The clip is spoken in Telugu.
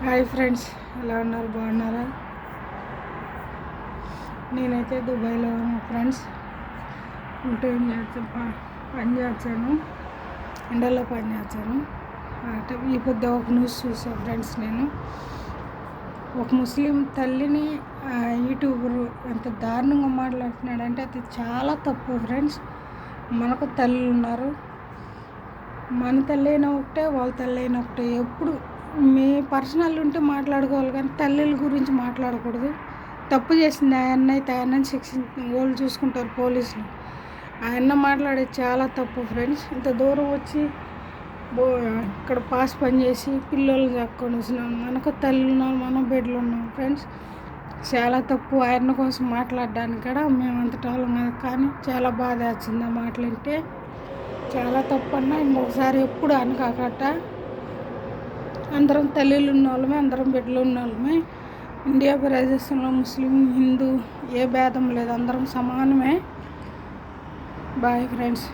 హాయ్ ఫ్రెండ్స్, ఎలా ఉన్నారు? బాగున్నారా? నేనైతే దుబాయ్లో ఉన్నాను ఫ్రెండ్స్. ఉంటే పని చేస్తాను, ఎండలో పని చేస్తాను. అంటే ఈ పొద్దు ఒక న్యూస్ చూసాను ఫ్రెండ్స్. నేను ఒక ముస్లిం తల్లిని యూట్యూబరు ఎంత దారుణంగా మాట్లాడుతున్నాడంటే అది చాలా తప్పు ఫ్రెండ్స్. మనకు తల్లులు ఉన్నారు, మన తల్లి అయినా ఒకటే, వాళ్ళ తల్లి అయినా ఒకటే. ఎప్పుడు మీ పర్సనల్ ఉంటే మాట్లాడుకోవాలి, కానీ తల్లిల గురించి మాట్లాడకూడదు. తప్పు చేసింది ఆయన అయితే ఆయనని శిక్షించి వాళ్ళు చూసుకుంటారు పోలీసులు. ఆయన మాట్లాడేది చాలా తప్పు ఫ్రెండ్స్. ఇంత దూరం వచ్చి ఇక్కడ పాస్ పని చేసి పిల్లలు చక్కొని వచ్చినాం, మనకు తల్లి ఉన్నాం, మనం బెడ్లు ఉన్నాం ఫ్రెండ్స్. చాలా తప్పు. ఆయన కోసం మాట్లాడడానికి కూడా మేము అంతటాలం కాదు, కానీ చాలా బాధ వచ్చింది ఆ మాటలంటే. చాలా తప్పు అన్న ఇంకొకసారి ఎప్పుడు అనకాకట. అందరం తల్లిలు ఉన్న వాళ్ళమే, అందరం బిడ్డలు ఉన్న వాళ్ళమే. ఇండియా ప్రదేశంలో ముస్లిం, హిందూ ఏ భేదం లేదు, అందరం సమానమే. Boy friends.